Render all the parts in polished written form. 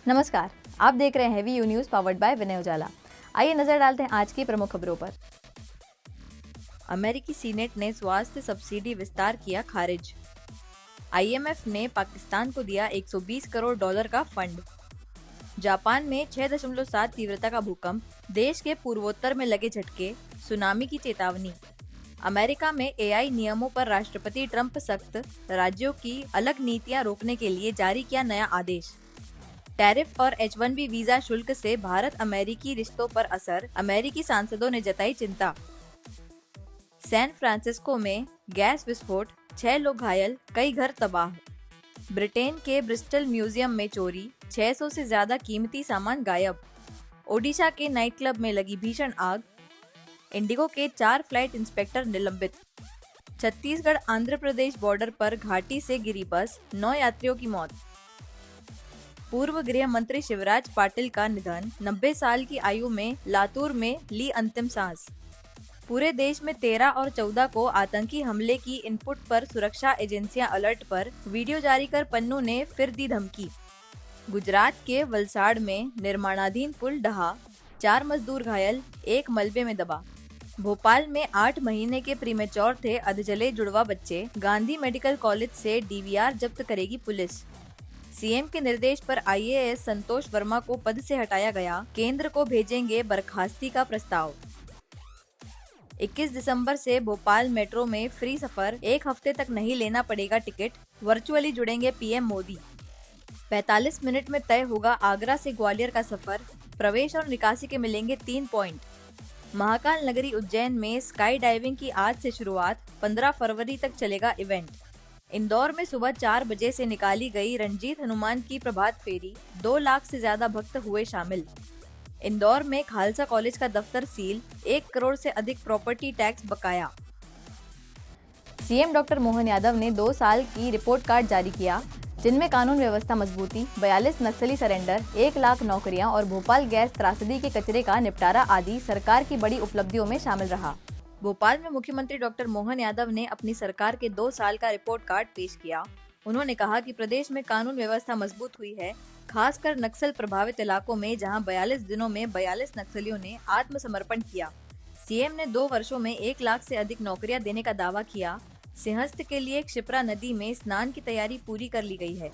नमस्कार, आप देख रहे हैं heavy you news powered by Vinay Ujala. आइए नजर डालते हैं आज की प्रमुख खबरों पर। अमेरिकी सीनेट ने स्वास्थ्य सब्सिडी विस्तार किया खारिज। आईएमएफ ने पाकिस्तान को दिया $120 करोड़ का फंड। जापान में 6.7 तीव्रता का भूकंप, देश के पूर्वोत्तर में लगे झटके, सुनामी की चेतावनी। अमेरिका में एआई नियमों पर राष्ट्रपति ट्रंप सख्त, राज्यों की अलग नीतियां रोकने के लिए जारी किया नया आदेश। टैरिफ और H-1B वीजा शुल्क से भारत अमेरिकी रिश्तों पर असर, अमेरिकी सांसदों ने जताई चिंता। सैन फ्रांसिस्को में गैस विस्फोट, 6 लोग घायल, कई घर तबाह। ब्रिटेन के ब्रिस्टल म्यूजियम में चोरी, 600 से ज्यादा कीमती सामान गायब। ओडिशा के नाइट क्लब में लगी भीषण आग। इंडिगो के 4 फ्लाइट इंस्पेक्टर निलंबित। छत्तीसगढ़ आंध्र प्रदेश बॉर्डर पर घाटी से गिरी बस, 9 यात्रियों की मौत। पूर्व गृह मंत्री शिवराज पाटिल का निधन, 90 साल की आयु में लातूर में ली अंतिम सांस। पूरे देश में 13 और 14 को आतंकी हमले की इनपुट पर सुरक्षा एजेंसियां अलर्ट पर, वीडियो जारी कर पन्नू ने फिर दी धमकी। गुजरात के वलसाड़ में निर्माणाधीन पुल ढहा, 4 मजदूर घायल, 1 मलबे में दबा। भोपाल में 8 महीने के प्रीमेच्योर थे अधजले जुड़वा बच्चे, गांधी मेडिकल कॉलेज से डीवीआर जब्त करेगी पुलिस। सीएम के निर्देश पर आईएएस संतोष वर्मा को पद से हटाया गया, केंद्र को भेजेंगे बर्खास्ती का प्रस्ताव। 21 दिसंबर से भोपाल मेट्रो में फ्री सफर, 1 हफ्ते तक नहीं लेना पड़ेगा टिकट, वर्चुअली जुड़ेंगे पीएम मोदी। 45 मिनट में तय होगा आगरा से ग्वालियर का सफर, प्रवेश और निकासी के मिलेंगे 3 पॉइंट। महाकाल नगरी उज्जैन में स्काई डाइविंग की आज से शुरुआत, 15 फरवरी तक चलेगा इवेंट। इंदौर में सुबह 4 बजे से निकाली गई रंजीत हनुमान की प्रभात फेरी, 2 लाख से ज्यादा भक्त हुए शामिल। इंदौर में खालसा कॉलेज का दफ्तर सील, 1 करोड़ से अधिक प्रॉपर्टी टैक्स बकाया। सीएम डॉक्टर मोहन यादव ने 2 साल की रिपोर्ट कार्ड जारी किया, जिनमें कानून व्यवस्था मजबूती, 42 नक्सली सरेंडर, 1 लाख नौकरियां और भोपाल गैस त्रासदी के कचरे का निपटारा आदि सरकार की बड़ी उपलब्धियों में शामिल रहा। भोपाल में मुख्यमंत्री डॉक्टर मोहन यादव ने अपनी सरकार के 2 साल का रिपोर्ट कार्ड पेश किया। उन्होंने कहा कि प्रदेश में कानून व्यवस्था मजबूत हुई है, खासकर नक्सल प्रभावित इलाकों में, जहां 42 दिनों में 42 नक्सलियों ने आत्मसमर्पण किया। सीएम ने 2 वर्षों में 1 लाख से अधिक नौकरियां देने का दावा किया। सिंहस्थ के लिए क्षिप्रा नदी में स्नान की तैयारी पूरी कर ली गई है।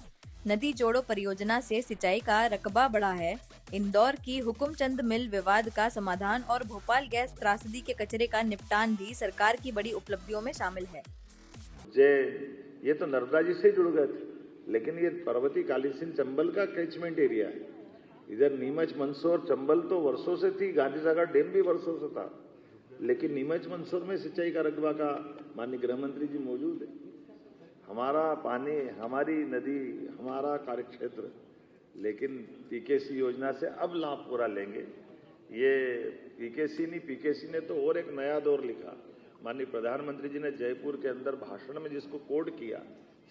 नदी जोड़ो परियोजना से सिंचाई का रकबा बढ़ा है। इंदौर की हुकुमचंद मिल विवाद का समाधान और भोपाल गैस त्रासदी के कचरे का निपटान भी सरकार की बड़ी उपलब्धियों में शामिल है। ये तो नर्मदा जी से जुड़ गए थे, लेकिन ये पर्वतीय कालीसिंध चंबल का कैचमेंट एरिया है। इधर नीमच मंदसौर चंबल तो वर्षों से थी, गांधी सागर डैम भी वर्षों से था, लेकिन नीमच मंदसौर में सिंचाई का रकबा का माननीय गृह मंत्री जी मौजूद है। हमारा पानी, हमारी नदी, हमारा कार्यक्षेत्र, लेकिन पीकेसी योजना से अब लाभ पूरा लेंगे। ये पीकेसी नहीं, पीकेसी ने तो और एक नया दौर लिखा। माननीय प्रधानमंत्री जी ने जयपुर के अंदर भाषण में जिसको कोड किया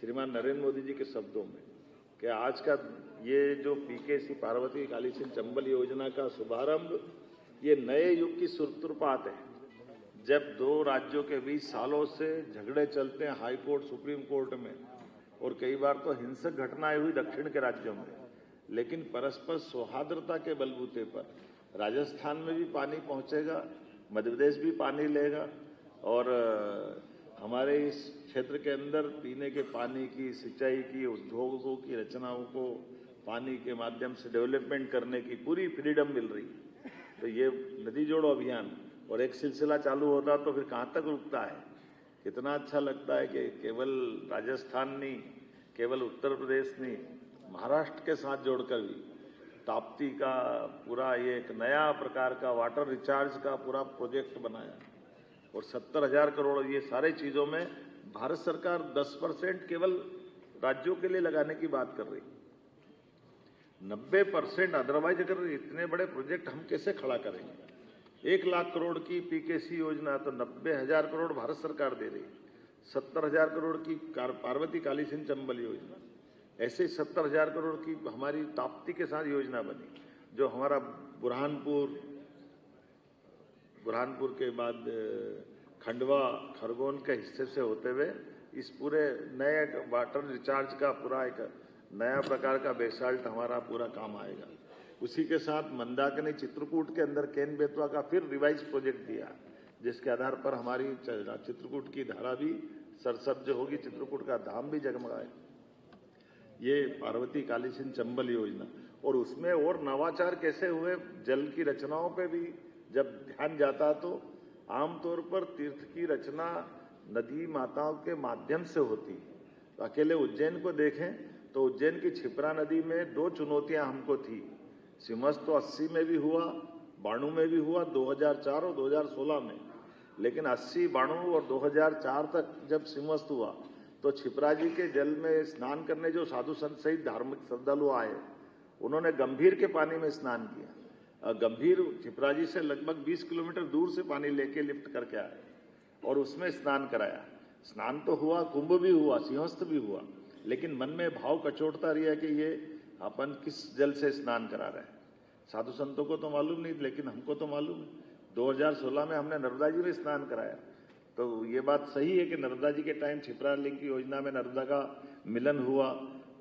श्रीमान नरेंद्र मोदी जी के शब्दों में, कि आज का ये जो पीकेसी पार्वती कालीसिंध चंबल योजना का शुभारंभ, ये नए युग की सूत्रपात है। जब 2 राज्यों के बीच सालों से झगड़े चलते हैं हाई कोर्ट, सुप्रीम कोर्ट में, और कई बार तो हिंसक घटनाएं हुई दक्षिण के राज्यों में, लेकिन परस्पर सौहार्दता के बलबूते पर राजस्थान में भी पानी पहुंचेगा, मध्य प्रदेश भी पानी लेगा, और हमारे इस क्षेत्र के अंदर पीने के पानी की, सिंचाई की, उद्योगों की रचनाओं को पानी के माध्यम से डेवलपमेंट करने की पूरी फ्रीडम मिल रही है। तो ये नदी जोड़ो अभियान और एक सिलसिला चालू होता तो फिर कहाँ तक रुकता है। कितना अच्छा लगता है कि केवल राजस्थान नहीं, केवल उत्तर प्रदेश नहीं, महाराष्ट्र के साथ जोड़कर भी ताप्ती का पूरा ये एक नया प्रकार का वाटर रिचार्ज का पूरा प्रोजेक्ट बनाया, और 70,000 करोड़ ये सारे चीजों में भारत सरकार 10% केवल राज्यों के लिए लगाने की बात कर रही, 90% अदरवाइज अगर इतने बड़े प्रोजेक्ट हम कैसे खड़ा करेंगे। 1 लाख करोड़ की पीकेसी योजना तो 90,000 करोड़ भारत सरकार दे रही, 70,000 करोड़ की पार्वती कालीसिंध चंबल योजना, ऐसे 70,000 करोड़ की हमारी ताप्ती के साथ योजना बनी, जो हमारा बुरहानपुर के बाद खंडवा, खरगोन के हिस्से से होते हुए इस पूरे नए वाटर रिचार्ज का पूरा एक नया प्रकार का बेसाल्ट हमारा पूरा काम आएगा। उसी के साथ मंदाकिनी चित्रकूट के अंदर केन बेतवा का फिर रिवाइज प्रोजेक्ट दिया, जिसके आधार पर हमारी चित्रकूट की धारा भी सरसब्ज होगी, चित्रकूट का धाम भी जगमगाएगा। ये पार्वती काली सिंध चंबल योजना, और उसमें और नवाचार कैसे हुए, जल की रचनाओं पे भी जब ध्यान जाता तो आमतौर पर तीर्थ की रचना नदी माताओं के माध्यम से होती। तो अकेले उज्जैन को देखें तो उज्जैन की क्षिप्रा नदी में 2 चुनौतियां हमको थी। सिमस तो 80 में भी हुआ, 92 में भी हुआ, 2004 और 2016 में, लेकिन 80, 92 और 2004 तक जब सिमस्त हुआ तो क्षिप्रा जी के जल में स्नान करने जो साधु संत सहित धार्मिक श्रद्धालु आए, उन्होंने गंभीर के पानी में स्नान किया। गंभीर क्षिप्रा जी से लगभग 20 किलोमीटर दूर से पानी लेके लिफ्ट करके आए और उसमें स्नान कराया। स्नान तो हुआ, कुंभ भी हुआ, सिंहस्थ भी हुआ, लेकिन मन में भाव कचोटता रहा कि ये अपन किस जल से स्नान करा रहे हैं। साधु संतों को तो मालूम नहीं, लेकिन हमको तो मालूम है। 2016 में हमने नर्मदा जी में स्नान कराया। तो ये बात सही है कि नर्मदा जी के टाइम क्षिप्रा लिंग की योजना में नर्मदा का मिलन हुआ,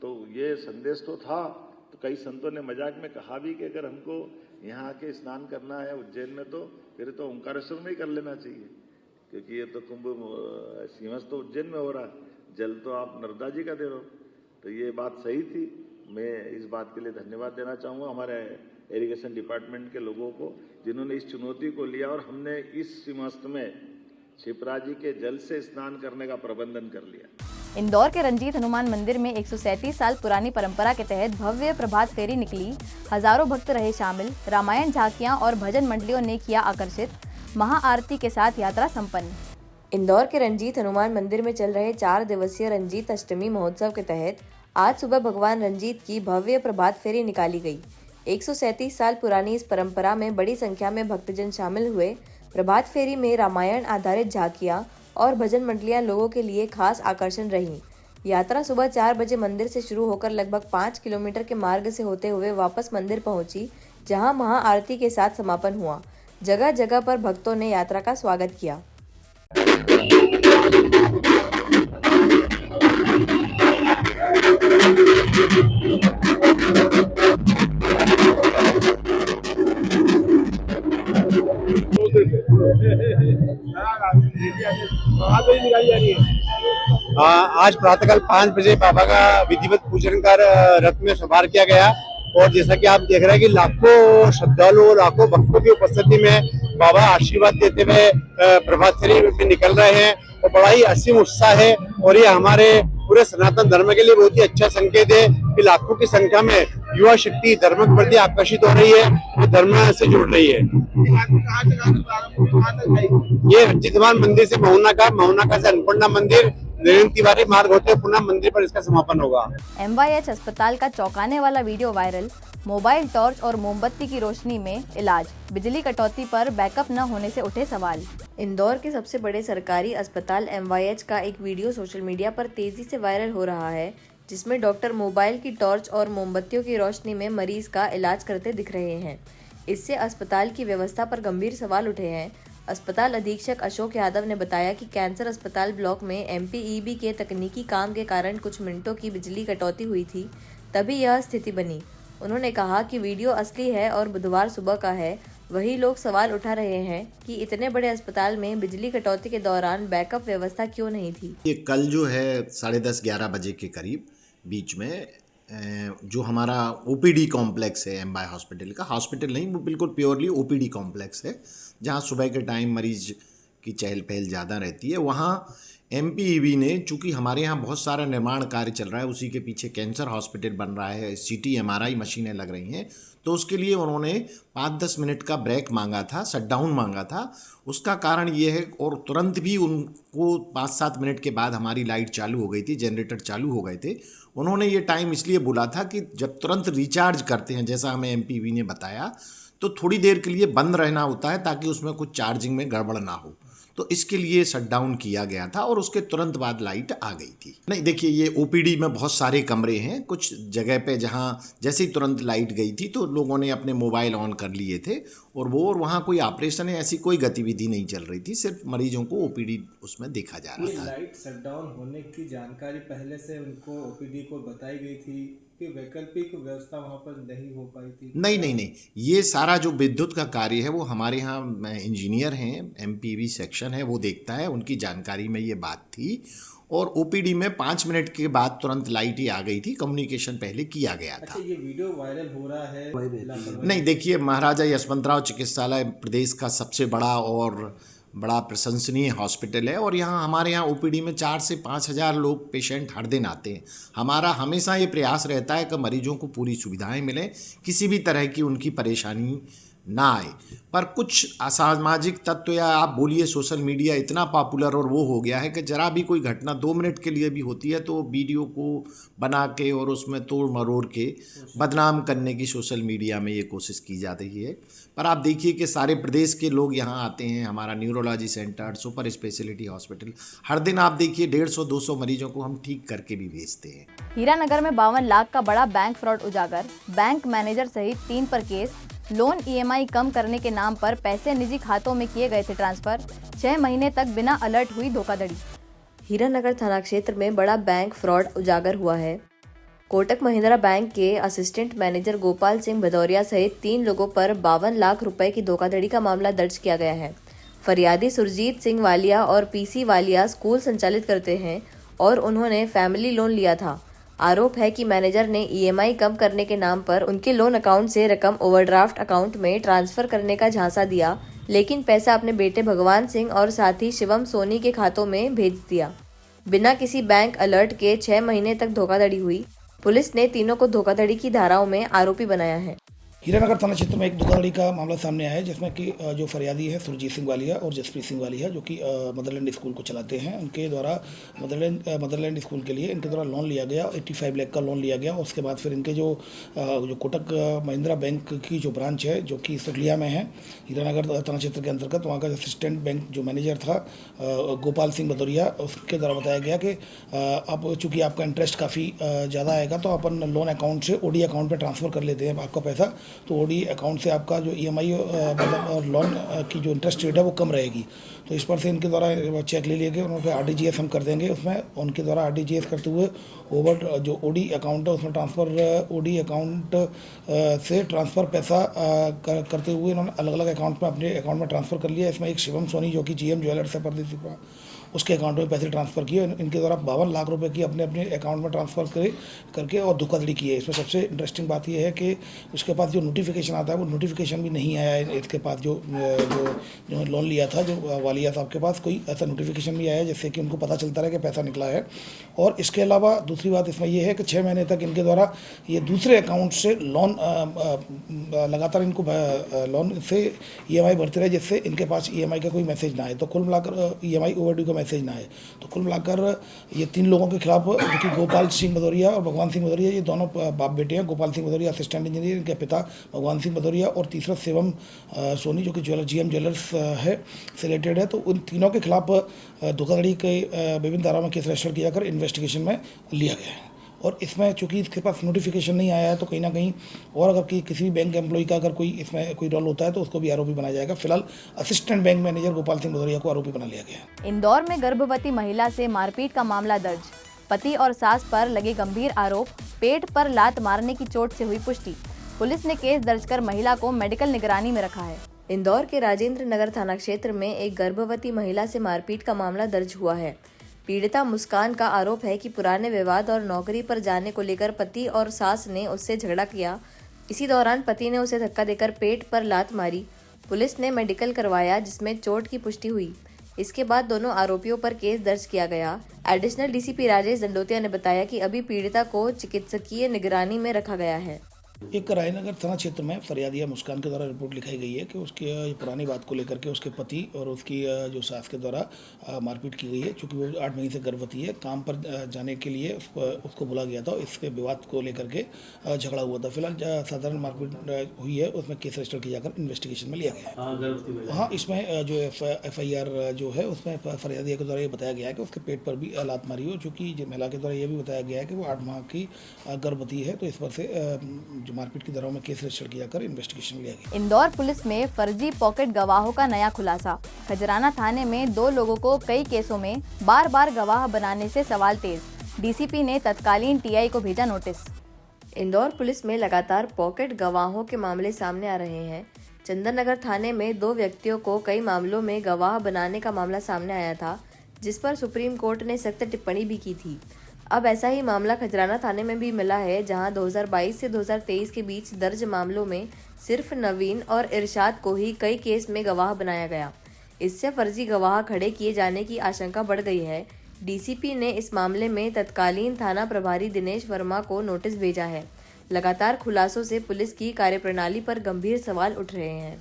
तो ये संदेश तो था। तो कई संतों ने मजाक में कहा भी कि अगर हमको यहाँ आके स्नान करना है उज्जैन में तो फिर तो ओंकारेश्वर में ही कर लेना चाहिए, क्योंकि ये तो कुंभ सिंहस्थ तो उज्जैन में हो रहा है, जल तो आप नर्मदा जी का दे रहे हो। तो ये बात सही थी। मैं इस बात के लिए धन्यवाद देना चाहूँगा हमारे इरिगेशन डिपार्टमेंट के लोगों को, जिन्होंने इस चुनौती को लिया और हमने इस सिंहस्थ में क्षिप्रा जी के जल से स्नान करने का प्रबंधन कर लिया। इंदौर के रंजीत हनुमान मंदिर में 137 साल पुरानी परंपरा के तहत भव्य प्रभात फेरी निकली। हजारों भक्त रहे शामिल। रामायण झांकियां और भजन मंडलियों ने किया आकर्षित। महाआरती के साथ यात्रा संपन्न। इंदौर के रंजीत हनुमान मंदिर में चल रहे 4 दिवसीय रंजीत अष्टमी महोत्सव के तहत आज सुबह भगवान रंजीत की भव्य प्रभात फेरी निकाली गई। 137 साल पुरानी इस परंपरा में बड़ी संख्या में भक्तजन शामिल हुए। प्रभात फेरी में रामायण आधारित झांकियां और भजन मंडलियां लोगों के लिए खास आकर्षण रहीं। यात्रा सुबह 4 बजे मंदिर से शुरू होकर लगभग 5 किलोमीटर के मार्ग से होते हुए वापस मंदिर पहुंची, जहां महाआरती के साथ समापन हुआ। जगह जगह पर भक्तों ने यात्रा का स्वागत किया। आज प्रातःकाल 5 बजे बाबा का विधिवत पूजन कर रथ में सवार किया गया, और जैसा कि आप देख रहे हैं कि लाखों श्रद्धालु, लाखों भक्तों की उपस्थिति में बाबा आशीर्वाद देते हुए प्रभात फेरी में निकल रहे हैं, और बड़ा ही असीम उत्साह है। और ये हमारे पूरे सनातन धर्म के लिए बहुत ही अच्छा संकेत है कि लाखों की संख्या में युवा शक्ति धर्म के प्रति आकर्षित हो रही है और धर्म से जुड़ रही है। ये रंजीत हनुमान मंदिर से महुनाका से अन्नपूर्णा मंदिर, नरेंद्र तिवारी मार्ग होते पुनः मंदिर पर इसका समापन होगा। MYH अस्पताल का चौंकाने वाला वीडियो वायरल। मोबाइल टॉर्च और मोमबत्ती की रोशनी में इलाज। बिजली कटौती पर बैकअप न होने से उठे सवाल। इंदौर के सबसे बड़े सरकारी अस्पताल MYH का एक वीडियो सोशल मीडिया पर तेजी से वायरल हो रहा है, जिसमें डॉक्टर मोबाइल की टॉर्च और मोमबत्तियों की रोशनी में मरीज का इलाज करते दिख रहे हैं। इससे अस्पताल की व्यवस्था पर गंभीर सवाल उठे हैं। अस्पताल अधीक्षक अशोक यादव ने बताया कि कैंसर अस्पताल ब्लॉक में MPEB के तकनीकी काम के कारण कुछ मिनटों की बिजली कटौती हुई थी, तभी यह स्थिति बनी। उन्होंने कहा कि वीडियो असली है और बुधवार सुबह का है। वही लोग सवाल उठा रहे हैं कि इतने बड़े अस्पताल में बिजली कटौती के दौरान बैकअप व्यवस्था क्यों नहीं थी। ये कल जो है 10:30-11 बजे के करीब बीच में जो हमारा OPD कॉम्प्लेक्स है MY हॉस्पिटल का, हॉस्पिटल नहीं, वो बिल्कुल प्योरली OPD कॉम्प्लेक्स है, जहाँ सुबह के टाइम मरीज की चहल पहल ज़्यादा रहती है। वहाँ MPEB ने, चूँकि हमारे यहाँ बहुत सारा निर्माण कार्य चल रहा है, उसी के पीछे कैंसर हॉस्पिटल बन रहा है, CT MRI मशीनें लग रही हैं, तो उसके लिए उन्होंने 5-10 मिनट का ब्रेक मांगा था, शटडाउन मांगा था। उसका कारण ये है, और तुरंत भी उनको 5-7 मिनट के बाद हमारी लाइट चालू हो गई थी, जनरेटर चालू हो गए थे। उन्होंने ये टाइम इसलिए बोला था कि जब तुरंत रिचार्ज करते हैं, जैसा हमें MPEB ने बताया, तो थोड़ी देर के लिए बंद रहना होता है ताकि उसमें कुछ चार्जिंग में गड़बड़ ना हो। तो इसके लिए शटडाउन किया गया था और उसके तुरंत बाद लाइट आ गई थी। नहीं देखिए, ये ओपीडी में बहुत सारे कमरे हैं, कुछ जगह पे जहाँ जैसे ही तुरंत लाइट गई थी तो लोगों ने अपने मोबाइल ऑन कर लिए थे और वहाँ कोई ऑपरेशन है ऐसी कोई गतिविधि नहीं चल रही थी, सिर्फ मरीजों को ओपीडी उसमें देखा जा रहा था। लाइट शटडाउन होने की जानकारी पहले से उनको ओपीडी को बताई गई थी कि वैकल्पिक व्यवस्था वहाँ पर नहीं हो पाई थी? नहीं, ये सारा जो विद्युत का कार्य है वो हमारे यहाँ इंजीनियर हैं, एमपीवी सेक्शन है, वो देखता है, उनकी जानकारी में ये बात थी और ओपीडी में 5 मिनट के बाद तुरंत लाइट ही आ गई थी, कम्युनिकेशन पहले किया गया था। अच्छा, ये वीडियो वायरल हो रहा है? नहीं देखिए, महाराजा यशवंतराव चिकित्सालय प्रदेश का सबसे बड़ा प्रशंसनीय हॉस्पिटल है और यहाँ हमारे यहाँ ओपीडी में 4 से 5 हज़ार लोग पेशेंट हर दिन आते हैं। हमारा हमेशा ये प्रयास रहता है कि मरीजों को पूरी सुविधाएं मिलें, किसी भी तरह की उनकी परेशानी ना आए। पर कुछ असामाजिक तत्व या आप बोलिए सोशल मीडिया इतना पॉपुलर और वो हो गया है कि जरा भी कोई घटना 2 मिनट के लिए भी होती है तो वीडियो को बना के और उसमें तोड़ मरोड़ के बदनाम करने की सोशल मीडिया में ये कोशिश की जा रही है। पर आप देखिए कि सारे प्रदेश के लोग यहाँ आते हैं, हमारा neurology centre, super speciality hospital, हर दिन आप देखिए 150-200 मरीजों को हम ठीक करके भी भेजते हैं। हीरानगर में 52 लाख का बड़ा बैंक फ्रॉड उजागर, बैंक मैनेजर सहित 3 पर केस, लोन ईएमआई कम करने के नाम पर पैसे निजी खातों में किए गए थे ट्रांसफर, 6 महीने तक बिना अलर्ट हुई धोखाधड़ी। हीरानगर थाना क्षेत्र में बड़ा बैंक फ्रॉड उजागर हुआ है। कोटक महिंद्रा बैंक के असिस्टेंट मैनेजर गोपाल सिंह भदौरिया सहित 3 लोगों पर 52 लाख रुपए की धोखाधड़ी का मामला दर्ज किया गया है। फरियादी सुरजीत सिंह वालिया और पीसी वालिया स्कूल संचालित करते हैं और उन्होंने फैमिली लोन लिया था। आरोप है कि मैनेजर ने ईएमआई कम करने के नाम पर उनके लोन अकाउंट से रकम ओवरड्राफ्ट अकाउंट में ट्रांसफर करने का झांसा दिया, लेकिन पैसा अपने बेटे भगवान सिंह और साथी शिवम सोनी के खातों में भेज दिया। बिना किसी बैंक अलर्ट के 6 महीने तक धोखाधड़ी हुई। पुलिस ने तीनों को धोखाधड़ी की धाराओं में आरोपी बनाया है। हीरानगर थाना क्षेत्र में एक धोखाधड़ी का मामला सामने आया है जिसमें कि जो फरियादी है सुरजीत सिंह वालिया और जसप्रीत सिंह वालिया जो कि मदरलैंड स्कूल को चलाते हैं, उनके द्वारा मदरलैंड स्कूल के लिए इनके द्वारा लोन लिया गया, 85 लाख का लोन लिया गया। और उसके बाद फिर इनके जो कोटक महिंद्रा बैंक की जो ब्रांच है जो कि सकलिया में है हीरानगर थाना क्षेत्र के अंतर्गत, वहाँ का असिस्टेंट बैंक जो मैनेजर था गोपाल सिंह भदौरिया, उसके द्वारा बताया गया कि अब चूँकि आपका इंटरेस्ट काफ़ी ज़्यादा आएगा तो अपन लोन अकाउंट से ओडी अकाउंट पर ट्रांसफ़र कर लेते हैं आपका पैसा, तो ओडी अकाउंट से आपका जो ईएमआई मतलब और लोन की जो इंटरेस्ट रेट है वो कम रहेगी। तो इस पर से इनके द्वारा चेक ले लिए गए, उनके आरटीजीएस हम कर देंगे, उसमें उनके द्वारा आरटीजीएस करते हुए ओवर जो ओडी अकाउंट है उसमें ट्रांसफ़र ओडी अकाउंट से ट्रांसफ़र पैसा करते हुए इन्होंने अलग अलग अकाउंट में अपने अकाउंट में ट्रांसफ़र कर लिया। इसमें एक शिवम सोनी जो कि जीएम ज्वेलर्स है परदेसी, उसके अकाउंट में पैसे ट्रांसफ़र किए। इनके द्वारा 52 लाख रुपए की अपने अकाउंट में ट्रांसफ़र करके और धोखाधड़ी की है। इसमें सबसे इंटरेस्टिंग बात यह है कि उसके पास जो नोटिफिकेशन आता है वो नोटिफिकेशन भी नहीं आया है। इसके पास जो लोन लिया था जो वालिया साहब के पास कोई ऐसा नोटिफिकेशन नहीं आया जिससे कि उनको पता चलता रहे कि पैसा निकला है। और इसके अलावा दूसरी बात इसमें यह है कि 6 महीने तक इनके द्वारा ये दूसरे अकाउंट से लोन लगातार इनको लोन से ईएमआई भरते रहे जिससे इनके पास ईएमआई का कोई मैसेज ना आए, तो कुल मिलाकर ईएमआई ओवरड्यू का मैसेज ना आए। तो कुल मिलाकर ये 3 लोगों के खिलाफ जो कि गोपाल सिंह भदौरिया और भगवान सिंह भदौरिया, ये दोनों बाप बेटे हैं। गोपाल सिंह भदौरिया असिस्टेंट इंजीनियर, इनके पिता भगवान सिंह भदौरिया, और तीसरा शिवम सोनी जो कि जीएम ज्वेलर्स है से रिलेटेड है। तो उन तीनों के खिलाफ धोखाधड़ी के विभिन्न धाराओं में केस रजिस्टर किया कर इन्वेस्टिगेशन में लिया गया है। और इसमें चूंकि इसके पास नोटिफिकेशन नहीं आया है तो कहीं ना कहीं और अगर किसी भी बैंक एम्प्लॉय का अगर कोई इसमें कोई रोल होता है तो उसको भी आरोपी बनाया जाएगा। फिलहाल assistant bank manager Gopal Singh Bhadauria को आरोपी बना लिया गया। इंदौर में गर्भवती महिला से मारपीट का मामला दर्ज, पति और सास पर लगे गंभीर आरोप, पेट पर लात मारने की चोट से हुई पुष्टि। पुलिस ने केस दर्ज कर महिला को मेडिकल निगरानी में रखा है। इंदौर के राजेंद्र नगर थाना क्षेत्र में एक गर्भवती महिला से मारपीट का मामला दर्ज हुआ है। पीड़िता मुस्कान का आरोप है कि पुराने विवाद और नौकरी पर जाने को लेकर पति और सास ने उससे झगड़ा किया। इसी दौरान पति ने उसे धक्का देकर पेट पर लात मारी। पुलिस ने मेडिकल करवाया जिसमें चोट की पुष्टि हुई। इसके बाद दोनों आरोपियों पर केस दर्ज किया गया। एडिशनल डीसीपी राजेश दंडोतिया ने बताया कि अभी पीड़िता को चिकित्सकीय निगरानी में रखा गया है। एक रायनगर थाना क्षेत्र में फरियादिया मुस्कान के द्वारा रिपोर्ट लिखाई गई है कि उसकी पुरानी बात को लेकर के उसके पति और उसकी जो सास के द्वारा मारपीट की गई है। चूँकि वो 8 महीने से गर्भवती है, काम पर जाने के लिए उसको बुला गया था। इसके विवाद को लेकर के झगड़ा हुआ था। फिलहाल साधारण मारपीट हुई है, उसमें केस रजिस्टर किया जाकर इन्वेस्टिगेशन में लिया गया है। हाँ, इसमें जो FIR जो है उसमें फरियादिया के द्वारा ये बताया गया है कि उसके पेट पर भी लात मारी हो। चूँकि महिला के द्वारा ये भी बताया गया है कि वो 8 माह की गर्भवती है, तो इस पर से जो मारपीट की धाराओं में केस रजिस्टर किया कर इन्वेस्टिगेशन लिया गया। इंदौर पुलिस में फर्जी पॉकेट गवाहों का नया खुलासा। खजराना थाने में 2 लोगों को कई केसों में बार बार गवाह बनाने से सवाल तेज। DCP ने तत्कालीन TI को भेजा नोटिस। इंदौर पुलिस में लगातार पॉकेट गवाहों के मामले सामने आ रहे हैं। चंदन नगर थाने में 2 व्यक्तियों को कई मामलों में गवाह बनाने का मामला सामने आया था, जिस पर सुप्रीम कोर्ट ने सख्त टिप्पणी भी की थी। अब ऐसा ही मामला खजराना थाने में भी मिला है, जहां 2022 से 2023 के बीच दर्ज मामलों में सिर्फ नवीन और इरशाद को ही कई केस में गवाह बनाया गया। इससे फर्जी गवाह खड़े किए जाने की आशंका बढ़ गई है। DCP ने इस मामले में तत्कालीन थाना प्रभारी दिनेश वर्मा को नोटिस भेजा है। लगातार खुलासों से पुलिस की कार्यप्रणाली पर गंभीर सवाल उठ रहे हैं।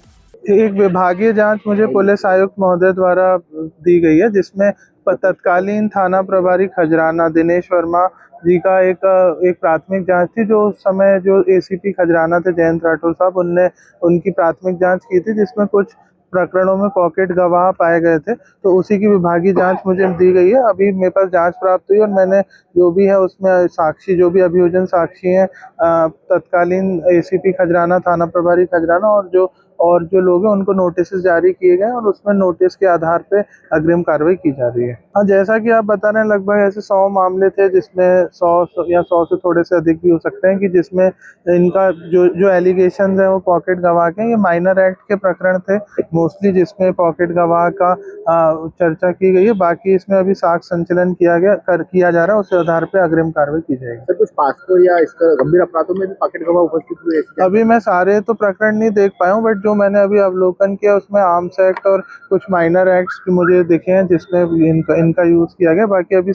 एक विभागीय जांच मुझे पुलिस आयुक्त महोदय द्वारा दी गई है, जिसमें तत्कालीन थाना प्रभारी खजराना दिनेश वर्मा जी का एक प्राथमिक जांच थी। जो उस समय जो ACP खजराना थे जयंत राठौर साहब, उनने उनकी प्राथमिक जांच की थी, जिसमें कुछ प्रकरणों में पॉकेट गवाह पाए गए थे। तो उसी की विभागीय जांच मुझे दी गई है। अभी मेरे पास जांच प्राप्त हुई और मैंने जो भी है उसमें साक्षी, जो भी अभियोजन साक्षी हैं, तत्कालीन ACP खजराना, थाना प्रभारी खजराना और जो लोग हैं उनको नोटिस जारी किए गए और उसमें नोटिस के आधार पे अग्रिम कार्रवाई की जा रही है। हाँ, जैसा कि आप बता रहे हैं, लगभग ऐसे 100 मामले थे, जिसमें 100 या 100 से थोड़े से अधिक भी हो सकते हैं, कि जिसमें इनका जो एलिगेशंस हैं वो पॉकेट गवाह के। ये माइनर एक्ट के प्रकरण थे मोस्टली, जिसमें पॉकेट गवाह का चर्चा की गई है। बाकी इसमें अभी साक्ष्य संचलन किया जा रहा है, उस आधार पे अग्रिम कार्रवाई की जाएगी। सर, कुछ पास्को या इसका गंभीर अपराधों में भी पॉकेट गवाह उपस्थित हुए? अभी मैं सारे तो प्रकरण नहीं देख पाया हूँ, बट जो मैंने अभी अवलोकन किया उसमें आर्म्स एक्ट और कुछ माइनर एक्ट्स मुझे दिखे हैं, जिसमें इनका यूज किया गया। बाकी अभी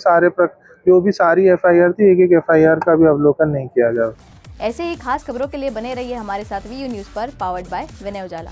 जो भी सारी FIR थी, एक FIR का भी अवलोकन नहीं किया गया। ऐसे ही खास खबरों के लिए बने रहिए हमारे साथ VU न्यूज़ पर, पावर्ड बाय विनय उजाला।